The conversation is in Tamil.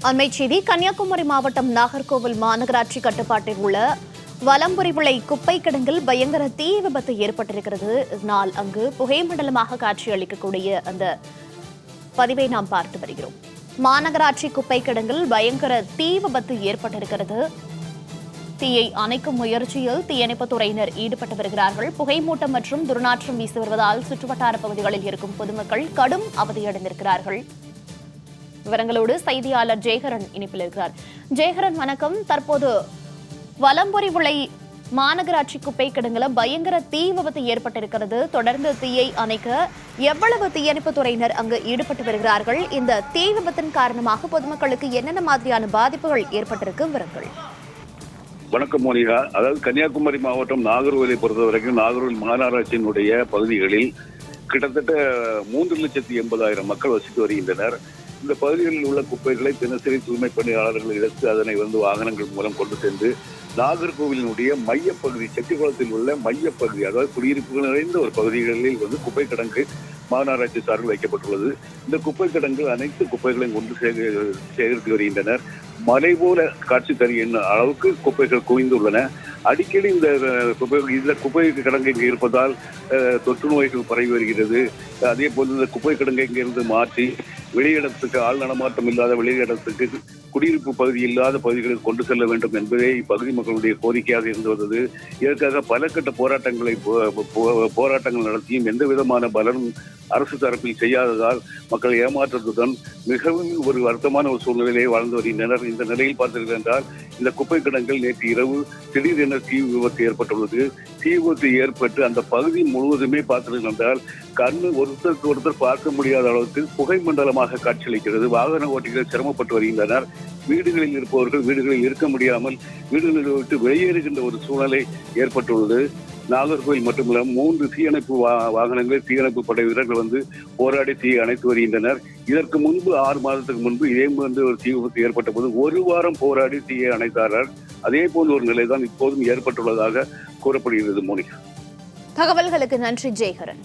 அண்மைச் செய்தி கன்னியாகுமரி மாவட்டம் நாகர்கோவில் மாநகராட்சி கட்டுப்பாட்டில் உள்ள வலம்புரிவிளை குப்பை கிடங்கில் பயங்கர தீ விபத்து ஏற்பட்டிருக்கிறது. இதனால் அங்கு புகை மண்டலமாக காட்சியளிக்கக்கூடிய அந்த பதிவை நாம் பார்த்து வருகிறோம். மாநகராட்சி குப்பை கிடங்கில் பயங்கர தீ விபத்து ஏற்பட்டிருக்கிறது. தீயை அணைக்கும் முயற்சியில் தீயணைப்புத் துறையினர் ஈடுபட்டு வருகிறார்கள். புகைமூட்டம் மற்றும் துர்நாற்றம் வீசி வருவதால் சுற்றுவட்டார பகுதிகளில் இருக்கும் பொதுமக்கள் கடும் அவதியடைந்திருக்கிறார்கள். விவரங்களோடு செய்தியாளர் ஜெயகரன் இணைப்பில் இருக்கிறார். ஜெயகரன், வணக்கம். தற்போது வலம்புரிவிளை மாநகராட்சி குப்பை கிடங்குல பயங்கர தீ விபத்து ஏற்பட்டிருக்கிறது. தொடர்ந்து தீயை அணைக்க எவ்வளவு தீயணைப்புத் துறையினர் அங்கு ஈடுபட்டு வருகிறார்கள்? இந்த தீ விபத்தின் காரணமாக பொதுமக்களுக்கு என்னென்ன மாதிரியான பாதிப்புகள் ஏற்பட்டிருக்கு? விவரங்கள். வணக்கம் மோனிகா. அதாவது கன்னியாகுமரி மாவட்டம் நாகர்கோவிலை பொறுத்த வரைக்கும் நாகர்கோவில் மாநகராட்சியினுடைய பகுதிகளில் கிட்டத்தட்ட 3,80,000 மக்கள் வசித்து வருகின்றனர். இந்த பகுதிகளில் உள்ள குப்பைகளை தினசரி தூய்மை பணியாளர்கள் எடுத்து அதனை வாகனங்கள் மூலம் கொண்டு சென்று நாகர்கோவிலினுடைய மையப்பகுதி, செட்டிக்குளத்தில் உள்ள மையப்பகுதி, அதாவது குடியிருப்புகள் நிறைந்த ஒரு பகுதிகளில் குப்பை கிடங்கு மாநகராட்சி சார்பில் வைக்கப்பட்டுள்ளது. இந்த குப்பை கிடங்கு அனைத்து குப்பைகளையும் கொண்டு சேகரித்து வருகின்றனர். மலை போல காட்சி தருகின்ற அளவுக்கு குப்பைகள் குவிந்துள்ளன. அடிக்கடி இந்த குப்பை கிடங்கு இங்கே இருப்பதால் தொற்று நோய்கள் பரவி வருகிறது. அதே போல் இந்த குப்பை கிடங்கை இங்கிருந்து மாற்றி வெளியிடத்துக்கு, ஆள் நடமாட்டம் இல்லாத வெளியிடத்துக்கு, குடியிருப்பு பகுதி இல்லாத பகுதிகளுக்கு கொண்டு செல்ல வேண்டும் என்பதே இப்பகுதி மக்களுடைய கோரிக்கையாக இருந்து வந்தது. இதற்காக பல கட்ட போராட்டங்கள் நடத்தியும் எந்த விதமான பலனும் அரசு தரப்பில் செய்யாததால் மக்கள் ஏமாற்றத்துடன் மிகவும் ஒரு வருத்தமான ஒரு சூழ்நிலையை வாழ்ந்து வருகின்றனர். இந்த நிலையில் பார்த்தீர்கள் என்றால் இந்த குப்பை கிடங்கில் நேற்று இரவு திடீரென தீ விபத்து ஏற்பட்டுள்ளது. தீ விபத்து ஏற்பட்டு அந்த பகுதி முழுவதுமே பார்த்தீர்கள் என்றால் கண்ணு ஒருத்தருக்கு ஒருத்தர் பார்க்க முடியாத அளவுக்கு புகை மண்டலமாக காட்சியளிக்கிறது. வாகன ஓட்டிகள் சிரமப்பட்டு வருகின்றனர். வீடுகளில் இருப்பவர்கள் வீடுகளில் இருக்க முடியாமல் வீடுகளை விட்டு வெளியேறுகின்ற ஒரு சூழ்நிலை ஏற்பட்டுள்ளது. நாகர்கோவில் மட்டுமல்ல 3 தீயணைப்பு வாகனங்கள், தீயணைப்பு படை வீரர்கள் போராடி தீயை அணைத்து வருகின்றனர். இதற்கு முன்பு 6 மாதத்துக்கு முன்பு இதே ஒரு தீ விபத்து ஏற்பட்ட போது 1 வாரம் போராடி தீயை அணைத்தார்கள். அதே போன்ற ஒரு நிலைதான் இப்போதும் ஏற்பட்டுள்ளதாக கூறப்படுகிறது. மோனிகா, தகவல்களுக்கு நன்றி ஜெயகரன்.